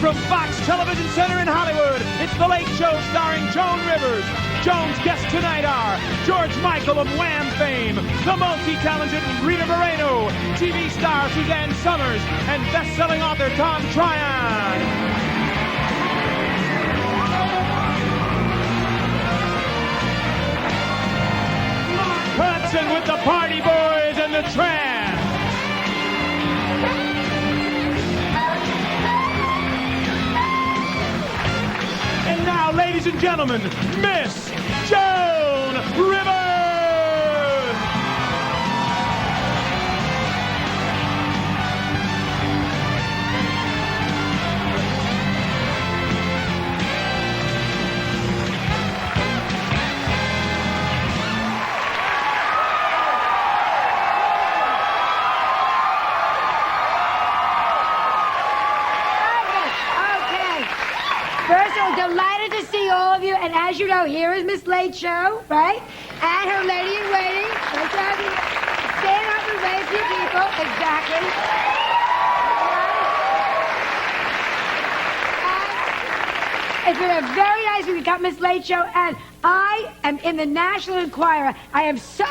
From Fox Television Center in Hollywood, it's The Late Show starring Joan Rivers. Joan's guests tonight are George Michael of Wham fame, the multi-talented Rita Moreno, TV star Suzanne Somers, and best-selling author Tom Tryon. Hudson with the Party Boys and the Tramps. And now, ladies and gentlemen, Miss Joan Rivers. First of all, delighted to see all of you. And as you know, here is Miss Late Show, right? And her lady in waiting. Stand up and wave to people. Exactly. It's been a very nice week. We got Miss Late Show, and I am in the National Enquirer. I am so...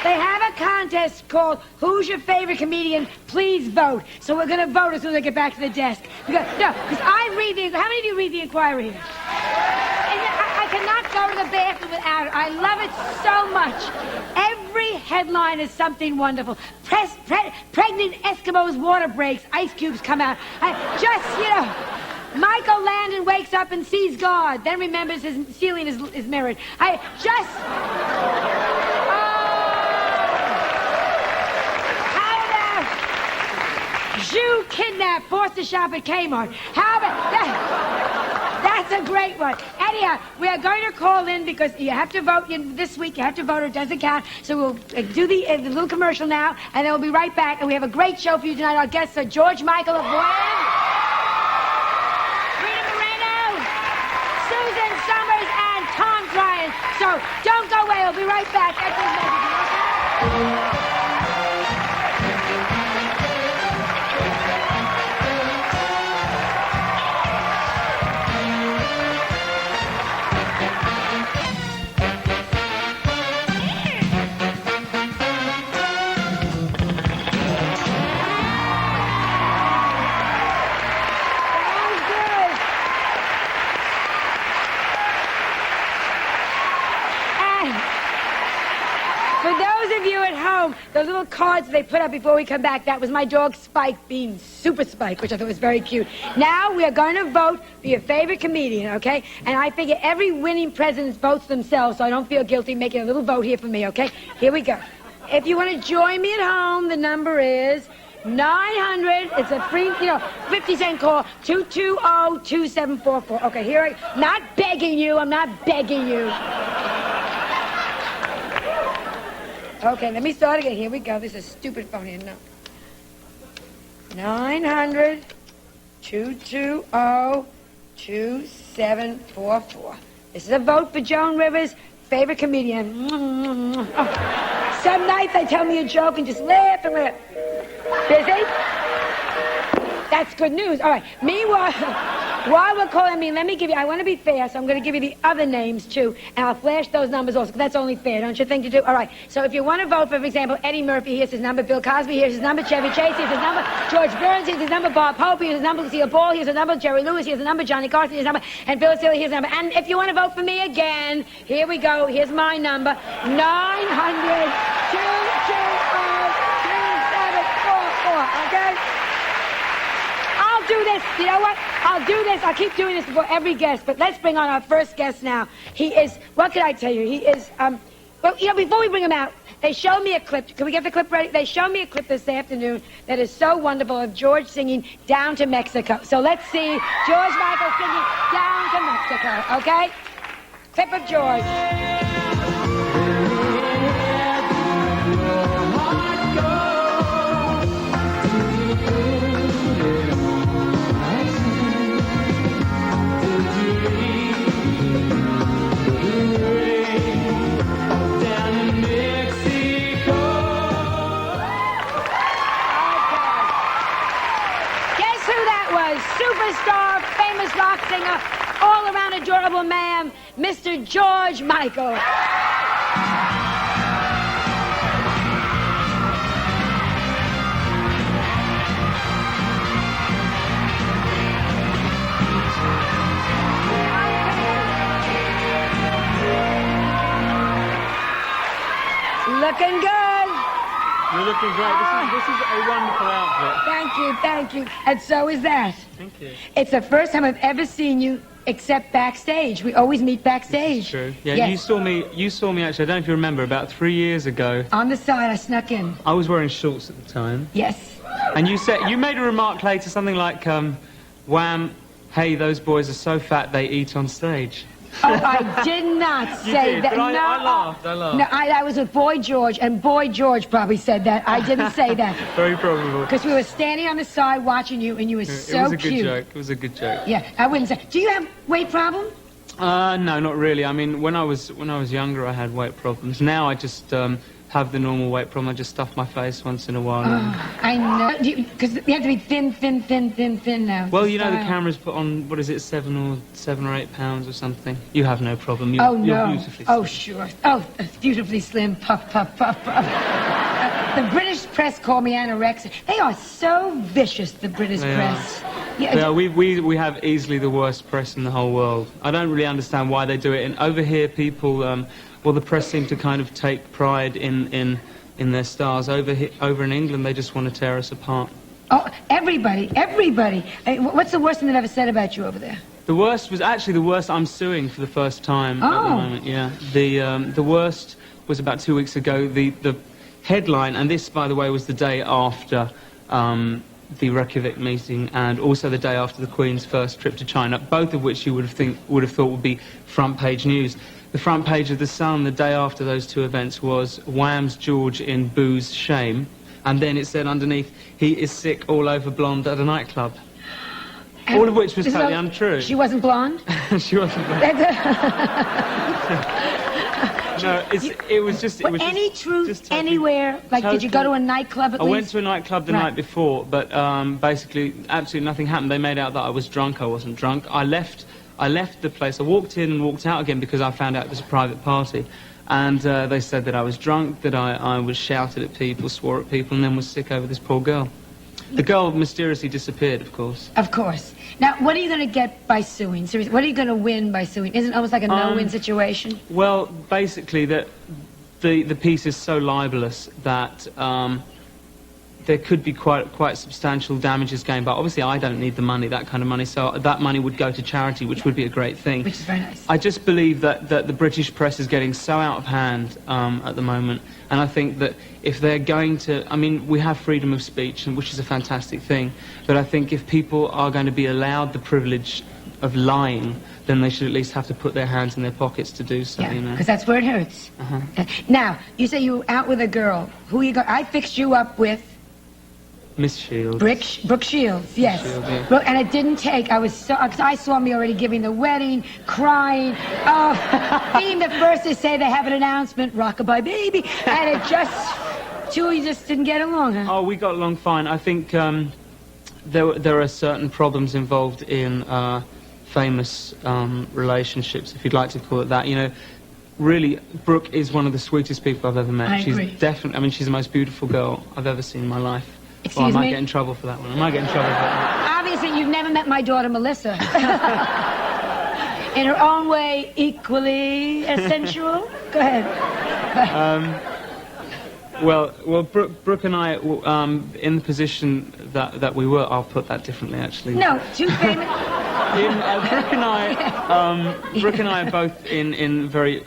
They have a contest called Who's Your Favorite Comedian? Please vote. So we're going to vote as soon as I get back to the desk. Because I read the... How many of you read the Enquirer here? And I cannot go to the bathroom without it. I love it so much. Every headline is something wonderful. Pregnant Eskimos water breaks. Ice cubes come out. Michael Landon wakes up and sees God. Then remembers his ceiling is mirrored. Jew kidnapped, forced to shop at Kmart. How about that? That's a great one. Anyhow, we are going to call in because you have to vote this week. You have to vote or it doesn't count. So we'll do the little commercial now, and then we'll be right back. And we have a great show for you tonight. Our guests are George Michael of Wham, Rita Moreno, Suzanne Somers, and Tom Tryon. So don't go away. We'll be right back. Those little cards they put up before we come back, that was my dog Spike being Super Spike, which I thought was very cute. Now we are going to vote for your favorite comedian, okay? And I figure every winning president votes themselves, so I don't feel guilty making a little vote here for me, okay? Here we go. If you want to join me at home, the number is 900. It's a free, 50-cent call, 220-2744. Okay, here I... Not begging you. I'm not begging you. Okay, let me start again. Here we go. This is a stupid phone here. No. 900-220-2744. This is a vote for Joan Rivers, favorite comedian. Oh. Some nights they tell me a joke and just laugh and laugh. Busy? That's good news. All right. Meanwhile, while we're calling me, let me give you... I want to be fair, so I'm going to give you the other names, too. And I'll flash those numbers also, because that's only fair, don't you think to do? All right. So if you want to vote for example, Eddie Murphy, here's his number. Bill Cosby, here's his number. Chevy Chase, here's his number. George Burns, here's his number. Bob Hope, here's his number. Lucille Ball, here's his number. Jerry Lewis, here's his number. Johnny Carson, here's his number. And Phyllis Diller, here's his number. And if you want to vote for me again, here we go. Here's my number. 900-220-2744, okay? I'll do this. You know what? I'll do this. I'll keep doing this before every guest. But let's bring on our first guest now. He is, what can I tell you? He is, well, before we bring him out, they showed me a clip. Can we get the clip ready? They showed me a clip this afternoon that is so wonderful of George singing Down to Mexico. So let's see George Michael singing Down to Mexico, okay? Clip of George. adorable man, Mr. George Michael. Looking good. You're looking great. This is a wonderful outfit. Thank you, thank you. And so is that. Thank you. It's the first time I've ever seen you except backstage. We always meet backstage. True. Yeah, yes. you saw me actually, I don't know if you remember, about 3 years ago. On the side, I snuck in. I was wearing shorts at the time. Yes. And you made a remark later, something like, Wham, hey, those boys are so fat they eat on stage. Oh, I did not say that. But I no, laughed. No, I was with Boy George, and Boy George probably said that. I didn't say that. Very probable. Because we were standing on the side watching you, and you were so cute. It was a good joke. It was a good joke. Yeah, I wouldn't say. Do you have weight problem? No, not really. I mean, when I was younger, I had weight problems. Now I just have the normal weight problem. I just stuff my face once in a while. I know. Because you have to be thin now. Well, you know, the camera's put on, what is it, 7 or 8 pounds or something. You have no problem. Oh, you're no. beautifully slim. Oh, sure. Oh, beautifully slim. Puff, puff, puff, puff. The British press call me anorexic. They are so vicious, the British press. Yeah, we have easily the worst press in the whole world. I don't really understand why they do it. And over here, people, well, the press seem to kind of take pride in their stars. Over in England, they just want to tear us apart. Oh, everybody. I mean, what's the worst thing they've ever said about you over there? The worst was actually the worst. I'm suing for the first time at the moment. Yeah, the worst was about 2 weeks ago. The headline, and this, by the way, was the day after the Reykjavik meeting, and also the day after the Queen's first trip to China. Both of which you would have thought would be front page news. The front page of the Sun the day after those two events was Wham's George in booze shame, and then it said underneath, he is sick all over blonde at a nightclub. And all of which was totally untrue. She wasn't blonde? She wasn't blonde. No, it was just... Any truth anywhere? Like, totally, did you go to a nightclub at least? I went to a nightclub the night before, but basically absolutely nothing happened. They made out that I was drunk. I wasn't drunk. I left the place. I walked in and walked out again because I found out it was a private party. And they said that I was drunk, that I was shouted at people, swore at people, and then was sick over this poor girl. The girl mysteriously disappeared, of course. Of course. Now, what are you going to get by suing? Seriously, what are you going to win by suing? Isn't it almost like a no-win situation? Well, basically, the piece is so libelous that there could be quite substantial damages gained. But obviously, I don't need the money, that kind of money, so that money would go to charity, which would be a great thing. Which is very nice. I just believe that the British press is getting so out of hand at the moment, and I think that if they're going to... I mean, we have freedom of speech, which is a fantastic thing, but I think if people are going to be allowed the privilege of lying, then they should at least have to put their hands in their pockets to do so, you know? Because that's where it hurts. Now, you say you were out with a girl. Who you got? I fixed you up with... Miss Shields. Brooke Shields, yes. Shields, yeah. And it didn't take. I was so... Because I saw me already giving the wedding, crying, being the first to say they have an announcement, rockabye baby, and it just... Two of you just didn't get along, huh? Oh, we got along fine. I think there are certain problems involved in famous relationships, if you'd like to call it that. You know, really, Brooke is one of the sweetest people I've ever met. I agree. She's definitely... I mean, she's the most beautiful girl I've ever seen in my life. Excuse I might me? get in trouble for that one. I might get in trouble for that one. Obviously, you've never met my daughter, Melissa. In her own way, equally sensual. Go ahead. Well, Brooke and I, in the position that we were, I'll put that differently, actually. No, two famous... Brooke and I are both in very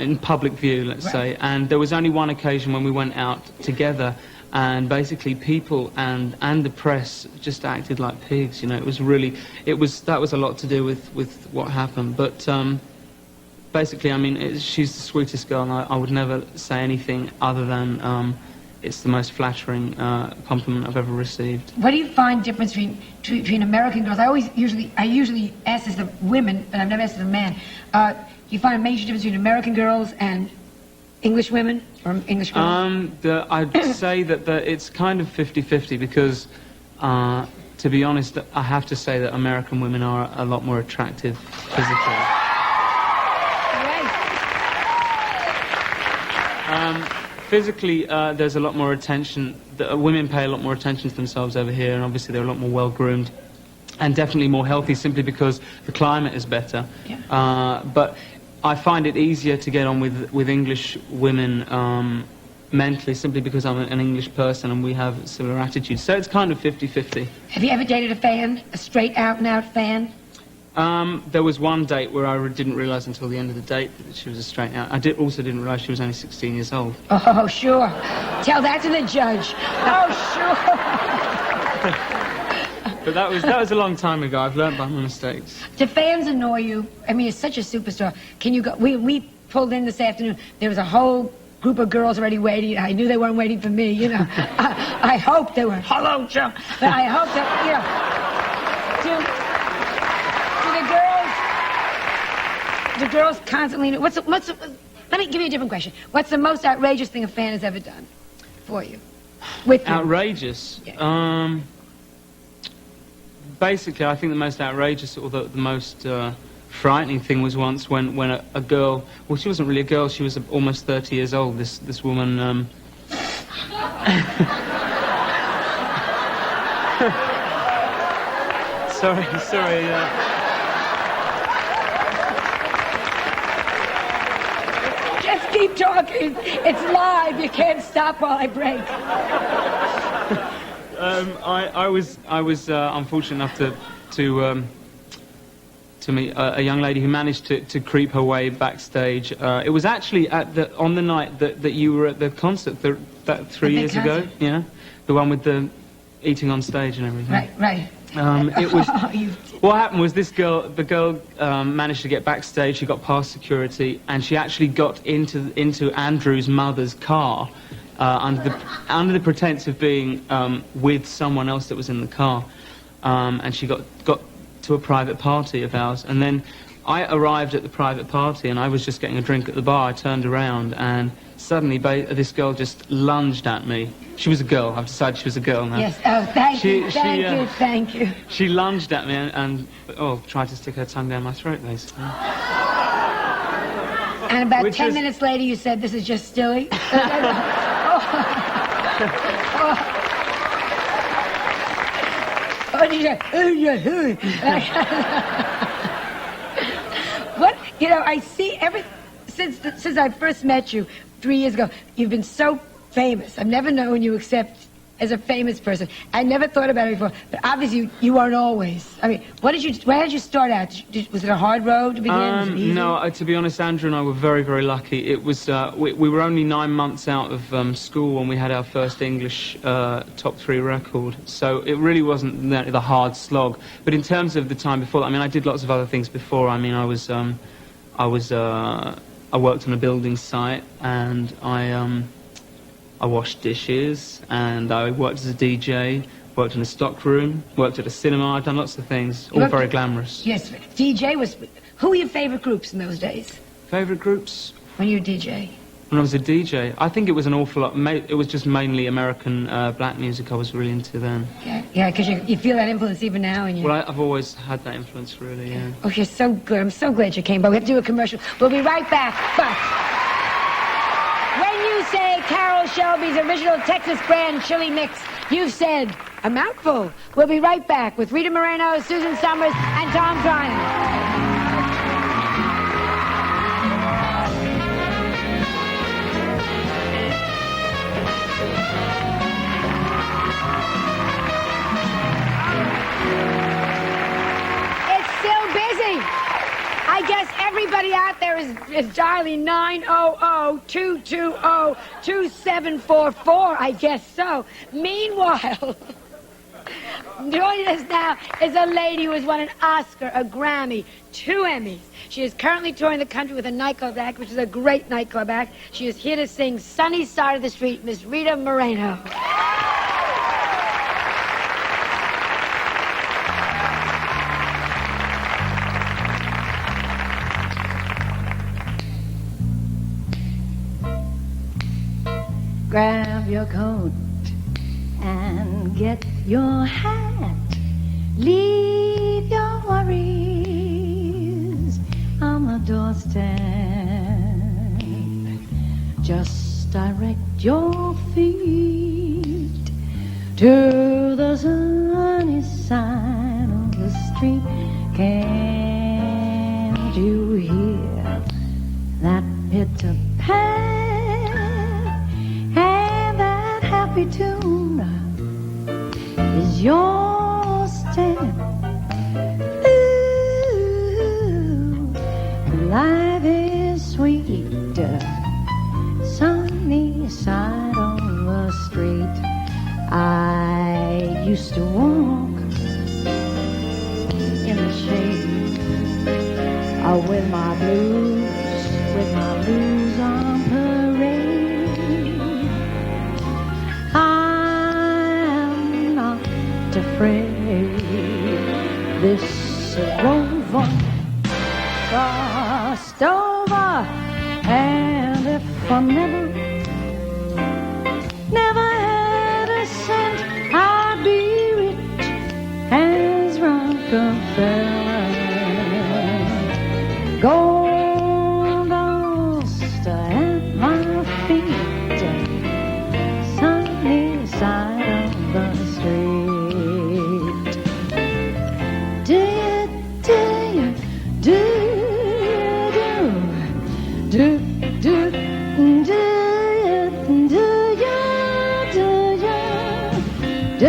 in public view, let's say, and there was only one occasion when we went out together, and basically people and the press just acted like pigs. You know, that was a lot to do with what happened, but. Basically, I mean, she's the sweetest girl, and I would never say anything other than it's the most flattering compliment I've ever received. What do you find difference between American girls? I usually ask this of women, but I've never asked it of men. Do you find a major difference between American girls and English women or English girls? I'd say that it's kind of 50-50 because to be honest, I have to say that American women are a lot more attractive physically. Physically, there's a lot more attention. Women pay a lot more attention to themselves over here, and obviously they're a lot more well-groomed and definitely more healthy simply because the climate is better. Yeah. But I find it easier to get on with English women mentally simply because I'm an English person and we have similar attitudes. So it's kind of 50-50. Have you ever dated a fan? A straight out-and-out fan? There was one date where I didn't realise until the end of the date that she was a straight out. I also didn't realise she was only 16 years old. Oh, sure. Tell that to the judge. Oh, sure. But that was a long time ago. I've learned by my mistakes. Do fans annoy you? I mean, it's such a superstar. Can you go? We pulled in this afternoon. There was a whole group of girls already waiting. I knew they weren't waiting for me, you know. I hope they were. Hello, Joe. But I hope that, you know. Do the girls constantly... let me give you a different question. What's the most outrageous thing a fan has ever done for you? With you? Outrageous? Yeah. Basically, I think the most outrageous or the most frightening thing was once when a girl... Well, she wasn't really a girl. She was almost 30 years old. This woman... sorry. Just keep talking. It's live. You can't stop while I break. I was unfortunate enough to meet a young lady who managed to creep her way backstage. It was actually on the night that you were at the concert that 3 years ago. Yeah, the one with the eating on stage and everything. Right. It was. What happened was the girl managed to get backstage. She got past security, and she actually got into Andrew's mother's car under the pretense of being with someone else that was in the car, and she got to a private party of ours. And then I arrived at the private party, and I was just getting a drink at the bar. I turned around, and suddenly this girl just lunged at me. She was a girl. I've decided she was a girl now. Yes. Oh, thank you. She lunged at me and tried to stick her tongue down my throat, basically. And about 10 minutes later, you said, "This is just silly." What did you say? What? You know, I see since I first met you 3 years ago, you've been so famous. I've never known you except as a famous person. I never thought about it before, but obviously you weren't always. I mean, where did you start out? Was it a hard road to begin? Was it easy? No, to be honest, Andrew and I were very, very lucky. It was we were only 9 months out of school when we had our first English top 3 record, so it really wasn't the hard slog. But in terms of the time before, I mean, I did lots of other things before. I mean, I worked on a building site, and I washed dishes, and I worked as a DJ, worked in a stock room, worked at a cinema. I've done lots of things, all very glamorous. Yes, DJ was... Who were your favorite groups in those days? Favorite groups? When you were DJ? When I was a DJ, I think it was an awful lot. It was just mainly American black music I was really into then. Yeah, because you feel that influence even now. Well, I've always had that influence, really, yeah. Oh, you're so good. I'm so glad you came, but we have to do a commercial. We'll be right back, but... When you say Carol Shelby's original Texas brand chili mix, you've said a mouthful. We'll be right back with Rita Moreno, Suzanne Somers, and Tom Tryon. I guess everybody out there is dialing 900-220-2744. I guess so. Meanwhile, joining us now is a lady who has won an Oscar, a Grammy, 2 Emmys. She is currently touring the country with a nightclub act, which is a great nightclub act. She is here to sing Sunny Side of the Street, Miss Rita Moreno. Grab your coat and get your hat. Leave your worries on the doorstep. Just direct your feet to the sunny side of the street. Can't you hear that pitter-pat and that happy tune is your step? Ooh, life is sweet, sunny side of the street. I used to walk in the shade with my blues on parade. I'm not afraid. This rover crossed over, and if I never had a cent, I'd be rich as Rockefeller. Gold dust at my feet, sunny side of the street. Do you, do you, do do do you, do you, do you, do do do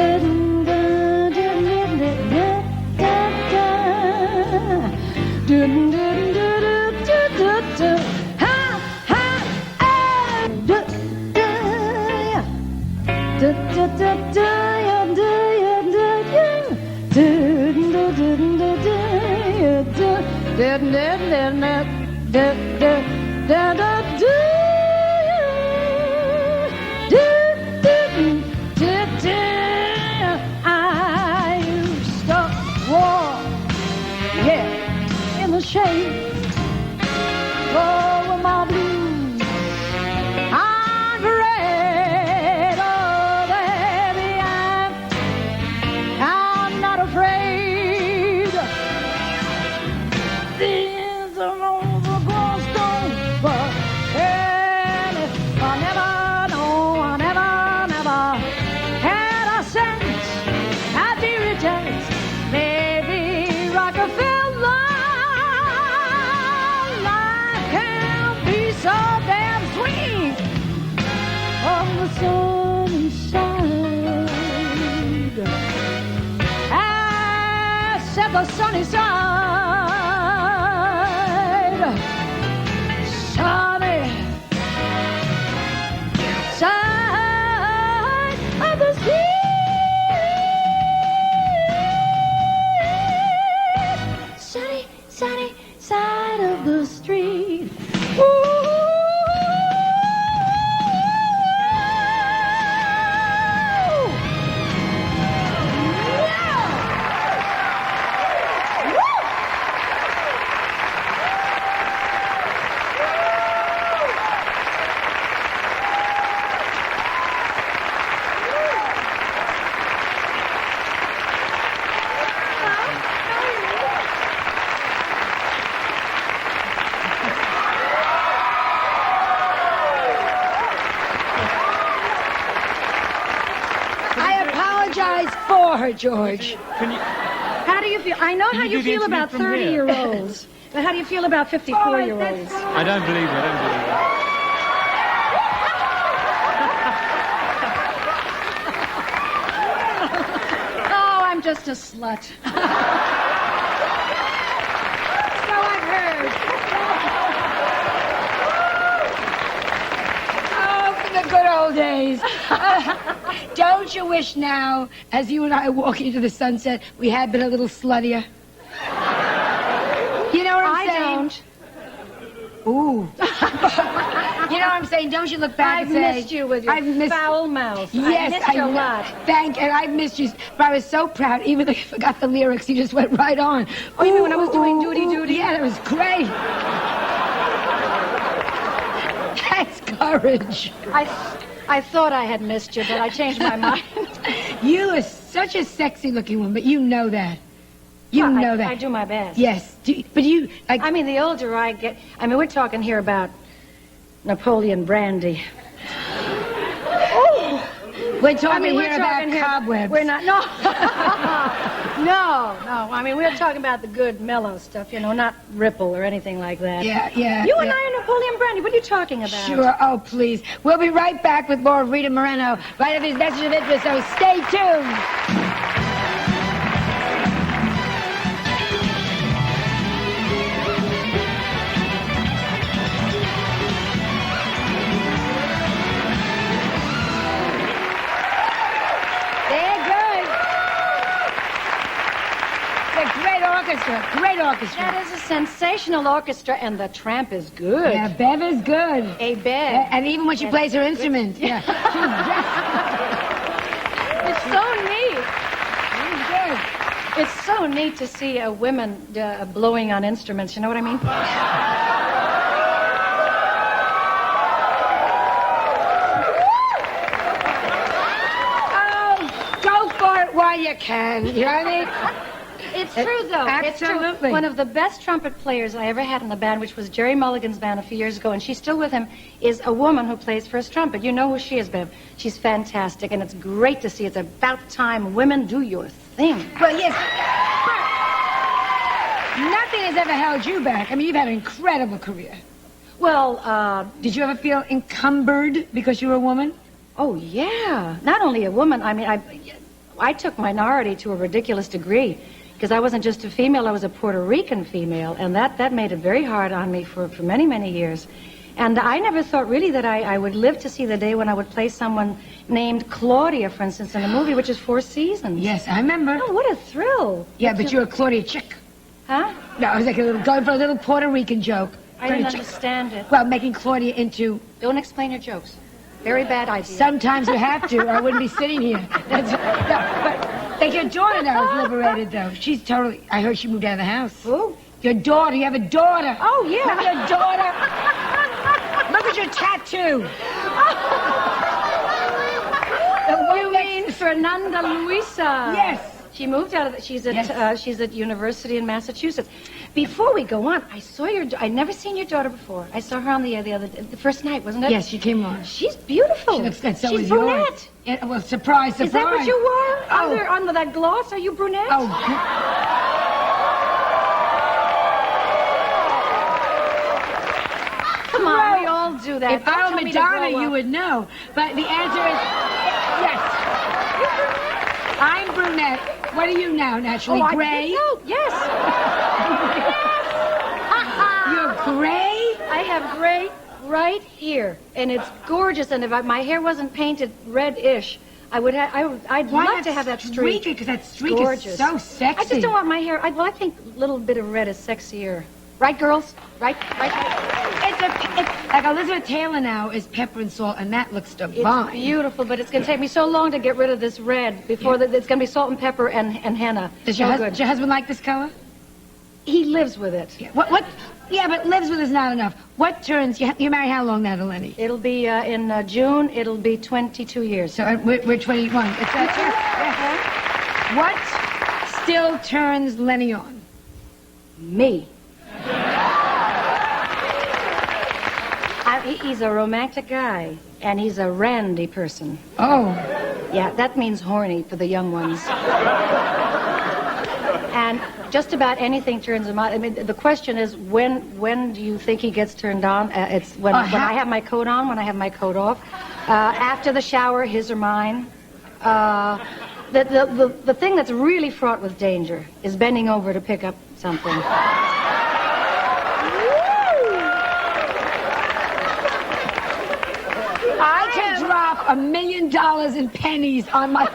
do. I used to walk, yeah, in the shade. Oh, with my blues on parade. Oh, baby, I'm not afraid. These are overgrown over, and if I never had a cent, I'd be rich as maybe Rockefeller. So damn sweet on the sunny side. I said the sunny side, sunny side of the street. Sunny, sunny side of the street. Ooh. For her, George. Can you? How do you feel? I know how you feel about 30-year-olds, but how do you feel about 54-year-olds? I don't believe it. I don't believe it. Oh, I'm just a slut. So I've heard. Oh, for the good old days. Don't you wish now, as you and I are walking into the sunset, we had been a little sluttier? You know what I'm saying? I don't. Ooh. You know what I'm saying? Don't you look back I've and say... missed you with your foul mouth. Yes, I missed you a know. lot. And I missed you. But I was so proud. Even though you forgot the lyrics, you just went right on. Oh, you mean when I was doing Doody Doody? Yeah, that was great. That's courage. I thought I had missed you, but I changed my mind. You are such a sexy-looking woman, but you know that. You know that. I do my best. Yes, but you... Like, I mean, the older I get... I mean, we're talking here about Napoleon brandy. we're talking here about cobwebs. We're not... No. No. I mean, we're talking about the good, mellow stuff, you know, not Ripple or anything like that. Yeah. You and I are Napoleon brandy. What are you talking about? Sure. Oh, please. We'll be right back with more of Rita Moreno right after these messages of interest, so stay tuned. Great orchestra. That is a sensational orchestra, and the tramp is good. Yeah, Bev is good. A Bev. And even when she plays her instrument. Yeah. It's so neat. She's good. It's so neat to see women blowing on instruments, you know what I mean? Oh, go for it while you can. You know what I mean? It's true, though. Absolutely. It's true. One of the best trumpet players I ever had in the band, which was Jerry Mulligan's band a few years ago, and she's still with him, is a woman who plays first trumpet. You know who she is, Bev. She's fantastic, and it's great to see. It's about time women do your thing. Well, yes. Nothing has ever held you back. I mean, you've had an incredible career. Well, did you ever feel encumbered because you were a woman? Oh, yeah. Not only a woman. I mean, I took minority to a ridiculous degree. Because I wasn't just a female, I was a Puerto Rican female, and that made it very hard on me for many, many years. And I never thought really that I would live to see the day when I would play someone named Claudia, for instance, in a movie, which is 4 seasons. Yes, I remember. Oh, what a thrill. Yeah, but you're a Claudia chick. Huh? No, I was like going for a little Puerto Rican joke. I didn't understand it. Well, making Claudia into... Don't explain your jokes. Very bad idea. Sometimes you have to, or I wouldn't be sitting here. Like your daughter now is liberated, though. She's totally... I heard she moved out of the house. Who? Your daughter. You have a daughter. Oh, yeah. Look at your daughter. Look at your tattoo. You mean Fernanda Luisa? Yes. She moved out of the, she's at university in Massachusetts. Before we go on, I saw I'd never seen your daughter before. I saw her on the first night, wasn't it? Yes, she came on. She's beautiful. She looks good. So She's is brunette. yours. Yeah, well, surprise. Is that what you wore? Oh. Under that gloss? Are you brunette? Oh. Come on, we all do that. If I were Madonna, you would know. But the answer is yes. I'm brunette. What are you now, naturally? Oh, gray? Yes. You're gray? I have gray right here, and it's gorgeous. And if my hair wasn't painted reddish, I'd love to have that streak. Because that streak gorgeous. Is so sexy. I just don't want my hair. I think a little bit of red is sexier. Right, girls? Right. It's like Elizabeth Taylor now is pepper and salt, and that looks divine. It's beautiful, but it's going to take me so long to get rid of this red before it's going to be salt and pepper and henna. Does your husband like this color? He lives with it. Yeah. What? Yeah, but lives with is not enough. What turns... You married how long now to Lenny? It'll be in June. It'll be 22 years. So we're 21. It's that What still turns Lenny on? Me. He's a romantic guy, and he's a randy person. Oh. Yeah, that means horny for the young ones. And just about anything turns him on. I mean, the question is, when do you think he gets turned on? It's when I have my coat on, when I have my coat off. After the shower, his or mine. The thing that's really fraught with danger is bending over to pick up something. I could drop $1 million in pennies on my...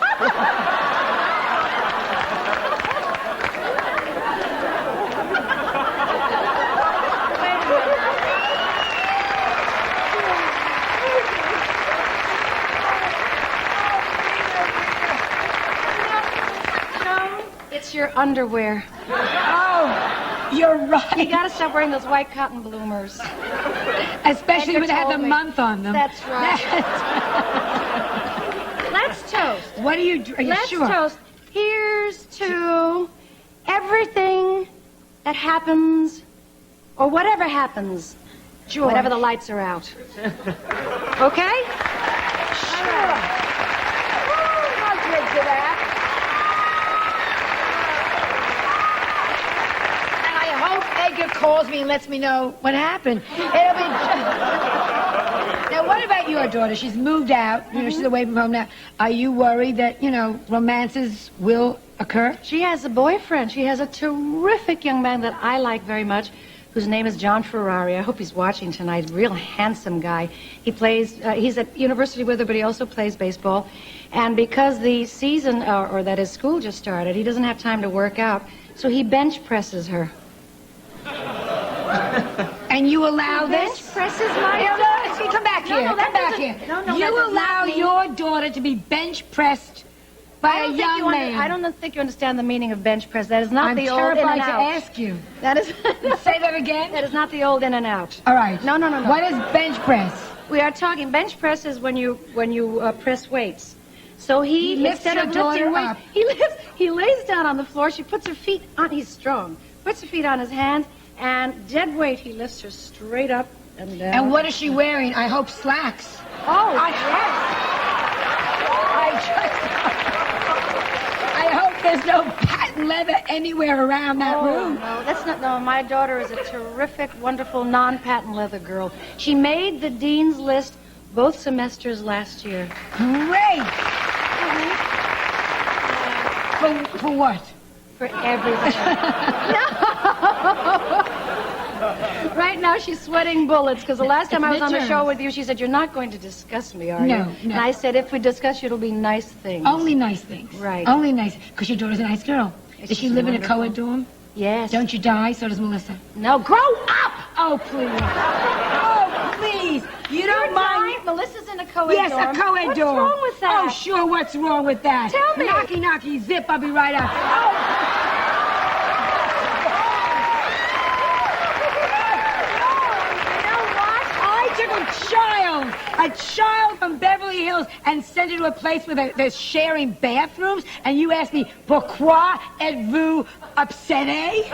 It's your underwear. Oh, you're right. You gotta stop wearing those white cotton bloomers. Especially when they have the month on them. That's right. Let's toast What are you Let's sure? toast. Here's to everything that happens, or whatever happens, George. whenever the lights are out. Okay? Sure. I'll drink to that. And I hope Edgar calls me and lets me know what happened. It'll be... Now, what about your daughter? She's moved out. You know, she's away from home now. Are you worried that, romances will occur? She has a boyfriend. She has a terrific young man that I like very much, whose name is John Ferrari. I hope he's watching tonight. Real handsome guy. He plays, he's at university with her, but he also plays baseball. And because the season, or that his school just started, he doesn't have time to work out, so he bench presses her. And you allow this? Bench presses my No, come back here. No, that come back doesn't- here. no, that You does allow not mean- your daughter to be bench pressed by a young man. I don't think you understand the meaning of bench press. That is not I'm the old in terrified and to out. ask you. That is Say that again. that is not the old in and out. All right. No. What is bench press? We are talking bench press is when you press weights. So He lifts instead your of daughter lifting up. weights, he lays down on the floor. She puts her feet on. He's strong. Puts her feet on his hands, and dead weight. He lifts her straight up and down. And what is she wearing? I hope slacks. Oh, I hope there's no patent leather anywhere around that room. No, that's not. No, my daughter is a terrific, wonderful, non-patent leather girl. She made the dean's list both semesters last year. Great. For what? For everything. Right now she's sweating bullets because the last time I was on the midterms. show with you, she said, "You're not going to discuss me, are you?" No. And I said, "If we discuss you, it'll be nice things." Only nice things. Right. Only nice. Because your daughter's a nice girl. Yes, Does she she's live in a wonderful. co-ed dorm? Yes. Don't you die? So does Melissa. No, grow up! Oh, please. Oh, please. You don't mind. Melissa's in a co-ed Yes, dorm. a co-ed What's dorm. wrong with that? Oh, sure. What's wrong with that? Tell me. Knocky, knocky, zip. I'll be right out. Oh. I took a child from Beverly Hills and sent her to a place where they're sharing bathrooms, and you asked me, pourquoi êtes-vous obsédé?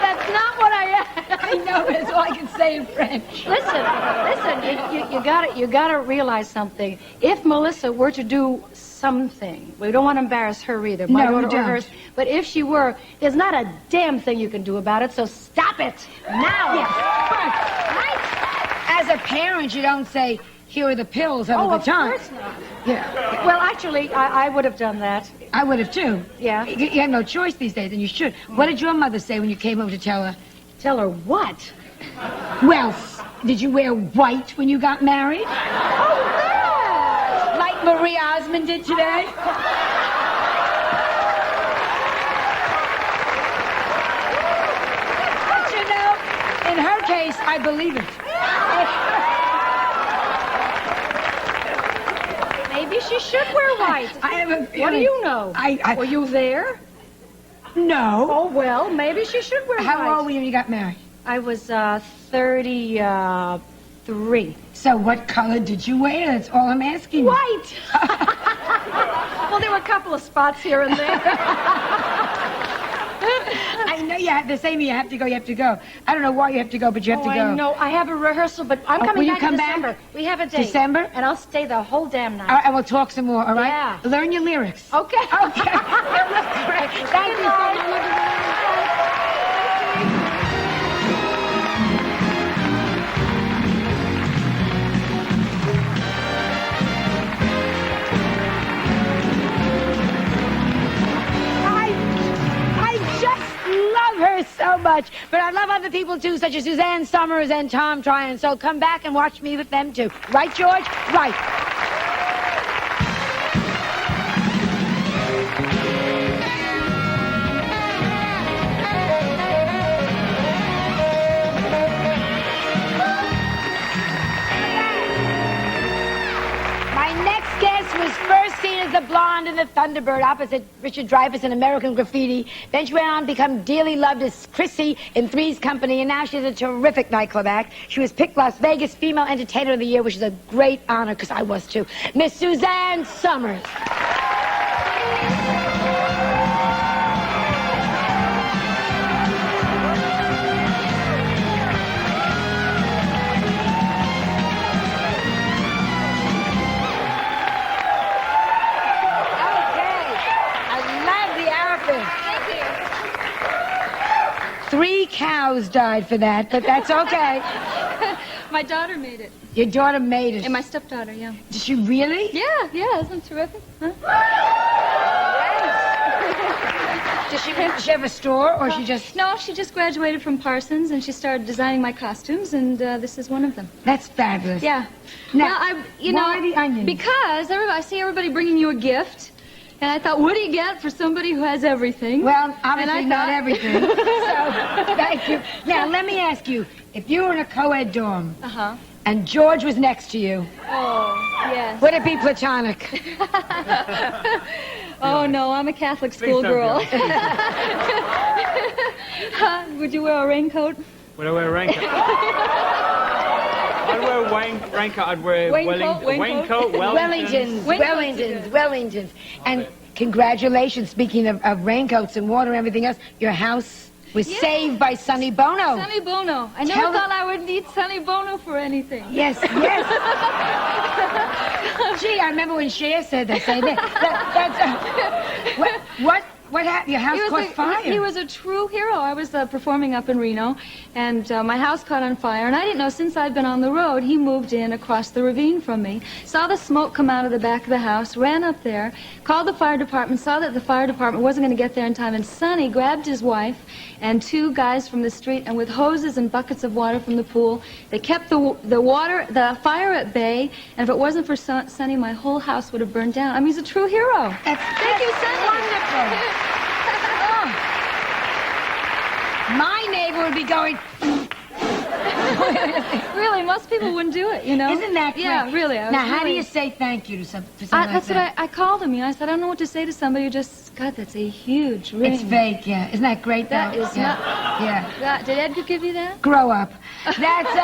That's not what I asked. I know, that's all I can say in French. Listen, you gotta realize something. If Melissa were to do something, we don't want to embarrass her either, my No, we daughter or don't. hers, but if she were, there's not a damn thing you can do about it, so stop it now. Yes, but as a parent, you don't say, here are the pills all the time. Of course not. Yeah, Well, actually, I would have done that. I would have too. Yeah. You have no choice these days, and you should. What did your mother say when you came over to tell her? Tell her what? Well, did you wear white when you got married? Oh, that! Like Marie Osmond did today? But you know, in her case, I believe it. Maybe she should wear white. I have a feeling. What do you know? I Were you there? No. Oh, well, maybe she should wear white. How old were you when you got married? I was 33. So what color did you wear? That's all I'm asking you. White! Well, there were a couple of spots here and there. I know you have to say me. You have to go. You have to go. I don't know why you have to go, but you have to go. I know. I have a rehearsal, but I'm Oh, coming will you back come in back? December. We have a date. December? And I'll stay the whole damn night. All right, and we'll talk some more, all right? Yeah. Learn your lyrics. Okay. Okay. Great. Thank you so much. I just love her so much. But I love other people too, such as Suzanne Somers and Tom Tryon. So come back and watch me with them too. Right, George? Right. My next guest was first seen as the blonde in the Thunderbird opposite Richard Dreyfuss in American Graffiti. Then she went on to become dearly loved as Chrissy in Three's Company, and now she's a terrific nightclub act. She was picked Las Vegas Female Entertainer of the Year, which is a great honor, because I was too. Miss Suzanne Somers. Thank you. 3 cows died for that, but that's okay. My daughter made it. Your daughter made it. And my stepdaughter, yeah. Did she really? Yeah, isn't it terrific? Huh? Does she have a store, or she just... No, she just graduated from Parsons, and she started designing my costumes, and this is one of them. That's fabulous. Yeah. Now, well, why the onions? Because I see everybody bringing you a gift, and I thought, what do you get for somebody who has everything? Well, obviously not everything. So, thank you. Now, let me ask you, if you were in a co-ed dorm, and George was next to you, yes. would it be platonic? Oh, no, I'm a Catholic schoolgirl. Would you wear a raincoat? Would I wear a raincoat? I'd wear a raincoat. I'd wear Waincoat. Wellingtons. And congratulations, speaking of raincoats and water and everything else, your house was saved by Sonny Bono. Sonny Bono. I never thought I would need Sonny Bono for anything. Yes. Gee, I remember when Cher said that. What happened? Your house caught fire. He was a true hero. I was performing up in Reno, and my house caught on fire, and I didn't know, since I'd been on the road, he moved in across the ravine from me, saw the smoke come out of the back of the house, ran up there, called the fire department, saw that the fire department wasn't going to get there in time, and Sonny grabbed his wife and 2 guys from the street, and with hoses and buckets of water from the pool, they kept the fire at bay, and if it wasn't for Sonny, my whole house would have burned down. I mean, he's a true hero. Thank you, Sonny. Wonderful. My neighbor would be going... Really, most people wouldn't do it, you know? Isn't that great? Yeah, really. Now, how do you say thank you to somebody like that's that? what I called him, you know. I said, I don't know what to say to somebody who just... God, that's a huge ring. It's fake, yeah. Isn't that great, though? That is not... Yeah. Did Edgar give you that? Grow up. That's,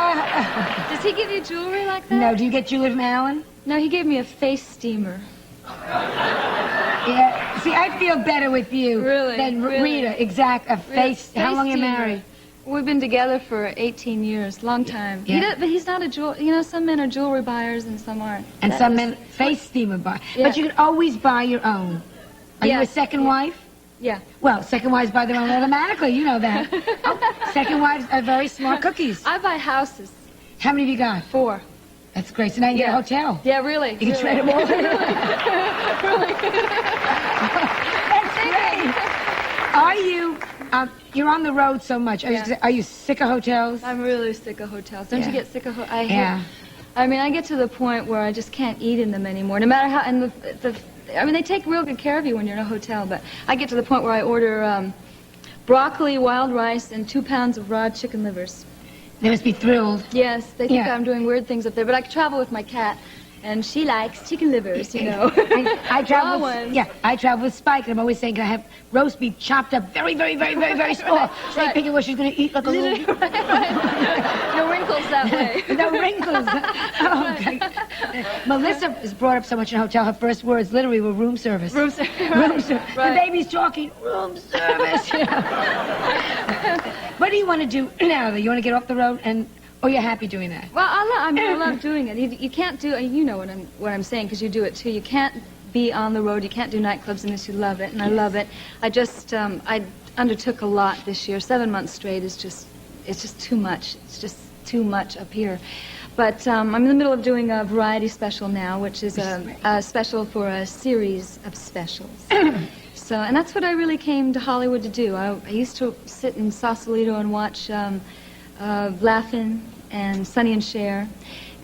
Does he give you jewelry like that? No, do you get jewelry from Alan? No, he gave me a face steamer. Yeah. See, I feel better with you than Rita. Exact. A face. How long are you married? We've been together for 18 years, long time. Yeah. But he's not a jewel. You know, some men are jewelry buyers and some aren't. And some men face steamer buy. Yeah. But you can always buy your own. Are you a second wife? Yeah. Well, second wives buy their own automatically. You know that. Second wives are very smart cookies. I buy houses. How many have you got? 4. That's great. So now you get a hotel. Yeah, really. You can trade them all. Really. That's great. Are you... you're on the road so much. Are you sick of hotels? I'm really sick of hotels. Don't you get sick of hotels? I mean, I get to the point where I just can't eat in them anymore. No matter how... And I mean, they take real good care of you when you're in a hotel, but I get to the point where I order broccoli, wild rice, and 2 pounds of raw chicken livers. They must be thrilled. Yes, they think I'm doing weird things up there, but I travel with my cat, and she likes chicken livers, you know. I travel with Spike, and I'm always saying, can I have roast beef chopped up very, very, very, very, very small? So I figure what she's going to eat like a little... No wrinkles that way. No wrinkles. Oh, okay. Melissa is brought up so much in a hotel, her first words literally were room service. Room service. Room service. The baby's talking, room service. What do you want to do now, though? You want to get off the road and... Or you're happy doing that? Well, I love doing it. You can't do... You know what I'm saying, because you do it, too. You can't be on the road. You can't do nightclubs unless you love it, and I love it. I just... I undertook a lot this year. 7 months straight is just... It's just too much. It's just too much up here. But I'm in the middle of doing a variety special now, which is a special for a series of specials. So, and that's what I really came to Hollywood to do. I used to sit in Sausalito and watch Laugh-In and Sonny and Cher.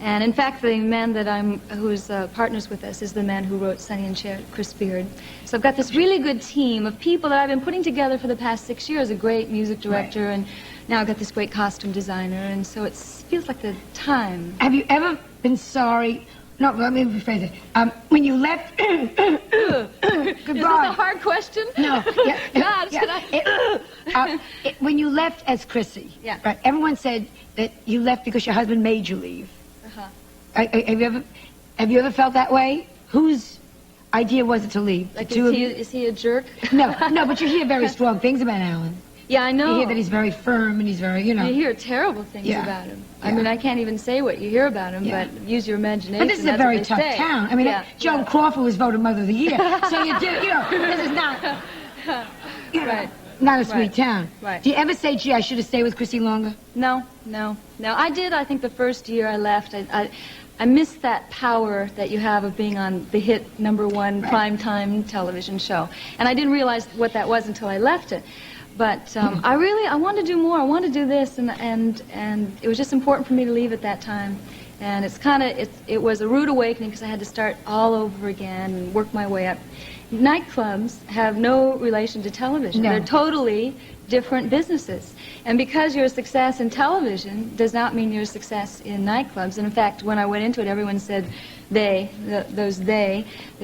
And in fact, the man who's partners with us is the man who wrote Sonny and Cher, Chris Beard. So I've got this really good team of people that I've been putting together for the past 6 years, a great music director, and now I've got this great costume designer, and so it feels like the time. Have you ever been sorry No, let me rephrase it. When you left... Goodbye. Is this a hard question? No. Yeah, God, when you left as Chrissy, Yeah. right, everyone said that you left because your husband made you leave. Uh-huh. Have you ever felt that way? Whose idea was it to leave? Like, The two of you? is he a jerk? No, but you hear very strong things about Alan. Yeah, I know. You hear that he's very firm and he's very, you know. You hear terrible things Yeah. about him. Yeah. I mean, I can't even say what you hear about him, Yeah. but use your imagination. But this is a that's very what they tough say. town. I mean, Yeah, Joan yeah. Crawford was voted Mother of the Year. So you do, you know, this is not, you know, Right. not a sweet Right. town. Right. Do you ever say, gee, I should have stayed with Chrissy longer? No. I did. I think the first year I left, I missed that power that you have of being on the hit #1 primetime television show. And I didn't realize what that was until I left it. But I wanted to do more. I wanted to do this, and it was just important for me to leave at that time. And it was a rude awakening because I had to start all over again and work my way up. Nightclubs have no relation to television. No. They're totally different businesses. And because you're a success in television does not mean you're a success in nightclubs. And in fact, when I went into it, everyone said they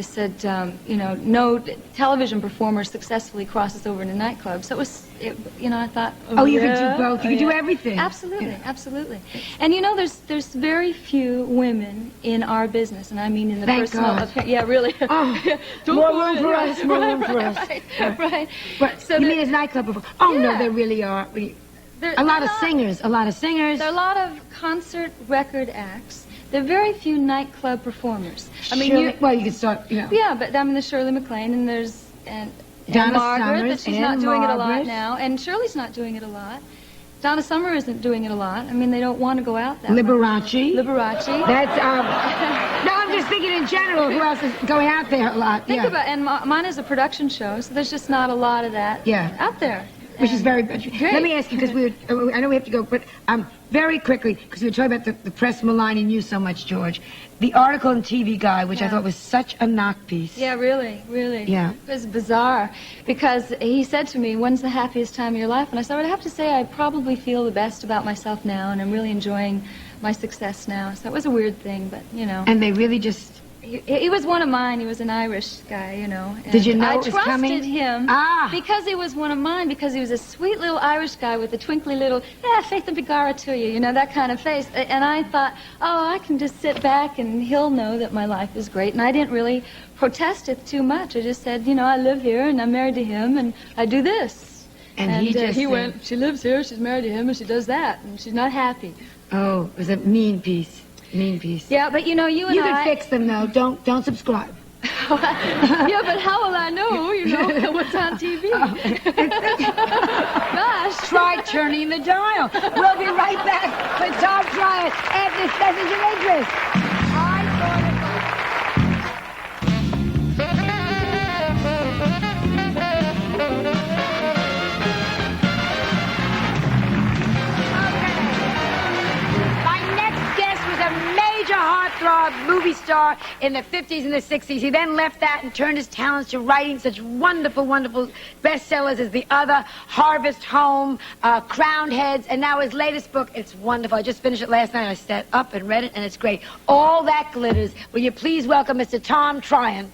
said, no television performer successfully crosses over into nightclubs. So I thought, Oh, you could do both. You could do everything. Absolutely, Yeah. absolutely. And there's very few women in our business, and I mean in the Thank personal. God. Yeah, really. Oh, Don't more do room it. for us, more room for us. Right. But So you the- mean as nightclub performers? Oh, no, Yeah. there really are. There- A lot there of are singers, a lot of singers. There are a lot of concert record acts. There are very few nightclub performers. I mean, Shirley- well, you could start, you know. yeah, but I mean, there's Shirley MacLaine, and there's and Donna Margaret, Summers, but she's and not doing it a lot Margaret. now, and Shirley's not doing it a lot. Donna Summer isn't doing it a lot. I mean, they don't want to go out that much. Liberace. Liberace. That's, no, I'm just thinking in general, who else is going out there a lot? Think Yeah. about, and mine is a production show, so there's just not a lot of that Yeah. out there. Which is And- very... Great. Let me ask you, because I know we have to go, but very quickly, because we were talking about the press maligning you so much, George. The article in TV Guide, which I Yeah. thought was such a knock piece. Yeah, really. Yeah. It was bizarre because he said to me, when's the happiest time of your life? And I said, I'd have to say I probably feel the best about myself now, and I'm really enjoying my success now. So it was a weird thing, but, And they really just... He was one of mine. He was an Irish guy, and Did you know I it was trusted coming? him because he was one of mine, because he was a sweet little Irish guy with a twinkly little, Faith and Begara to you, that kind of face. And I thought, I can just sit back and he'll know that my life is great. And I didn't really protest it too much. I just said, I live here and I'm married to him and I do this. And he just said- went, she lives here, she's married to him, and she does that, and she's not happy. Oh, it was a mean piece. Mean piece. Yeah, but you and You I... can fix them, though. Don't subscribe. Yeah, but how will I know, what's on TV? Gosh. Try turning the dial. We'll be right back with Tom Tryon and this message of interest. My next guest was a major heartthrob movie star in the 50s and the 60s. He then left that and turned his talents to writing such wonderful, wonderful bestsellers as The Other, Harvest Home, Crowned Heads, and now his latest book. It's wonderful. I just finished it last night. I sat up and read it, and it's great. All That Glitters. Will you please welcome Mr. Tom Tryon?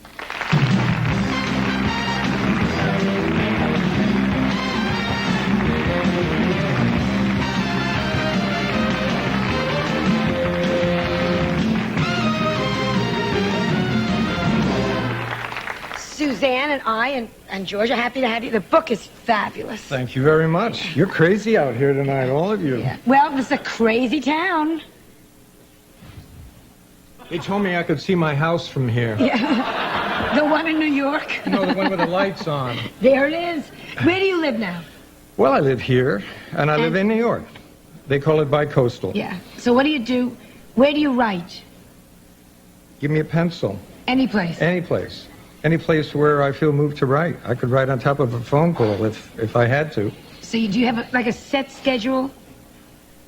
Suzanne and I and George are happy to have you. The book is fabulous. Thank you very much. You're crazy out here tonight, all of you. Yeah. Well, it's a crazy town. They told me I could see my house from here. Yeah. The one in New York. You know, the one with the lights on. There it is. Where do you live now? Well, I live here, and I live in New York. They call it bicoastal. Yeah. So what do you do? Where do you write? Give me a pencil. Any place. Any place. Any place where I feel moved to write. I could write on top of a phone call if I had to. So do you have a set schedule?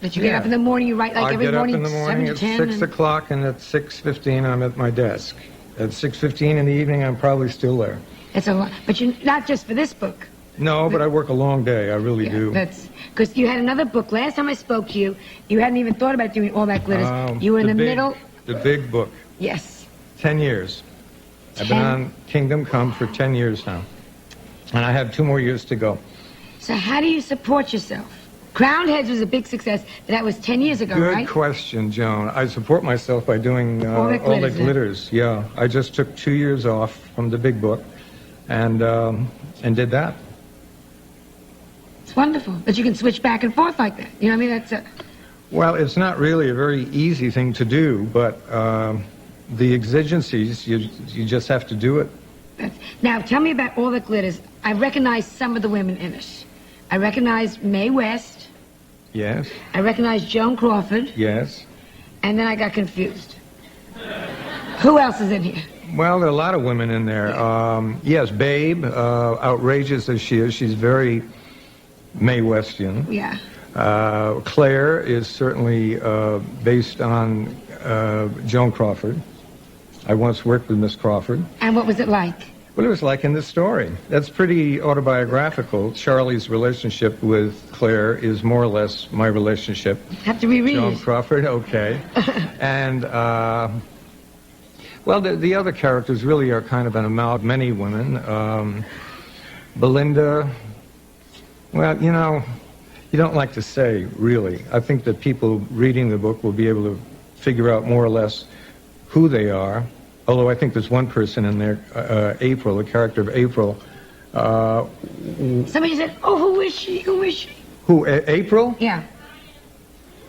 That you get Yeah. up in the morning, you write like I every get up morning, in the morning 7 at to 10? 6 o'clock, and at 6:15 I'm at my desk. At 6:15 in the evening, I'm probably still there. It's a lot. But you not just for this book. No, but I work a long day. I really do. That's because you had another book. Last time I spoke to you, you hadn't even thought about doing All That Glitters. You were in the big, middle. The big book. Yes. 10 years. I've been on Kingdom Come for 10 years now. And I have 2 more years to go. So how do you support yourself? Crowned Heads was a big success. That was 10 years ago, right? Good question, Joan. I support myself by doing All That Glitters. Yeah, I just took 2 years off from the big book and did that. It's wonderful that you can switch back and forth like that. You know what I mean? That's Well, it's not really a very easy thing to do, but the exigencies, you just have to do it. Now, tell me about All That Glitters. I recognize some of the women in it. I recognize Mae West. Yes. I recognize Joan Crawford. Yes. And then I got confused. Who else is in here? Well, there are a lot of women in there. Yes, Babe, outrageous as she is, she's very Mae Westian. Yeah. Claire is certainly based on Joan Crawford. I once worked with Miss Crawford. And what was it like? Well, it was like in this story. That's pretty autobiographical. Charlie's relationship with Claire is more or less my relationship. Have to reread Joan it. Crawford, okay. And, well, the other characters really are kind of an amalgam, many women. Belinda, well, you know, you don't like to say, really. I think that people reading the book will be able to figure out more or less who they are. Although I think there's one person in there, April, the character of April. Somebody said, oh, who is she? Who is she? Who, April? Yeah.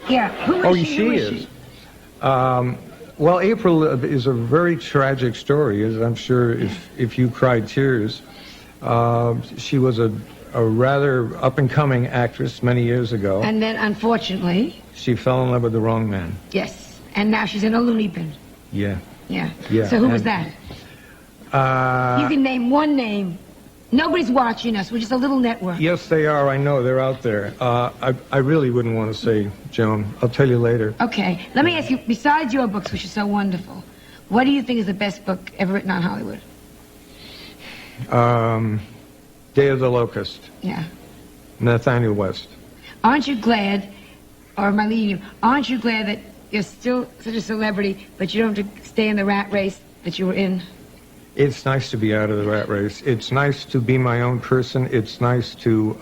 Yeah, who is she? She Who is. she? Well, April is a very tragic story, as I'm sure if you cried tears. She was a rather up-and-coming actress many years ago. And then, unfortunately... She fell in love with the wrong man. Yes. And now she's in a loony bin. Yeah. Yeah. Yeah. So who was that? You can name one name. Nobody's watching us. We're just a little network. Yes, they are. I know. They're out there. I really wouldn't want to say, Joan. I'll tell you later. Okay. Let me ask you, besides your books, which are so wonderful, what do you think is the best book ever written on Hollywood? Day of the Locust. Yeah. Nathaniel West. Aren't you glad, or am I leading you, aren't you glad that you're still such a celebrity, but you don't have to stay in the rat race that you were in? It's nice to be out of the rat race. It's nice to be my own person. It's nice to,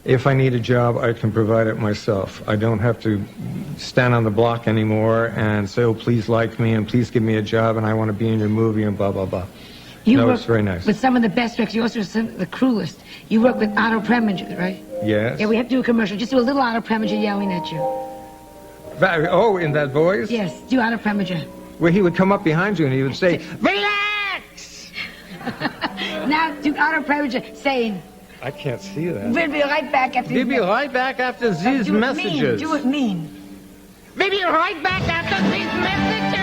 if I need a job, I can provide it myself. I don't have to stand on the block anymore and say, oh, please like me and please give me a job and I want to be in your movie and blah, blah, blah. No, it's very nice. With some of the best directors. You also have some of the cruelest. You work with Otto Preminger, right? Yes. Yeah, we have to do a commercial. Just do a little Otto Preminger yelling at you. Oh, in that voice? Yes, do Otto Preminger. Where he would come up behind you and he would say, relax! Now do Otto Preminger saying, I can't see that. we'll be right back after We'll be right back after these messages. Do it mean. We'll be right back after these messages.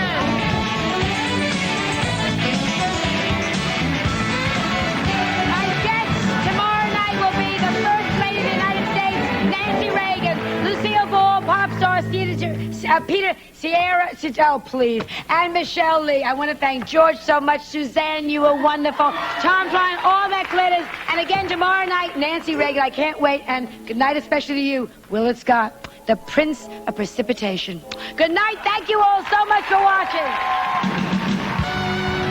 My guest tomorrow night will be the First Lady of the United States, Nancy Reagan, Lucille Ball, pop star Peter Sierra, oh please, and Michelle Lee. I want to thank George so much. Suzanne, you were wonderful. Tom Tryon, All That Glitters. And again tomorrow night, Nancy Reagan. I can't wait. And good night especially to you, Willard Scott, the Prince of Precipitation. Good night. Thank you all so much for watching.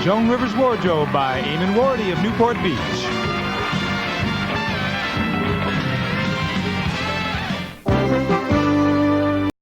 Joan Rivers Wardrobe by Eamon Wardy of Newport Beach.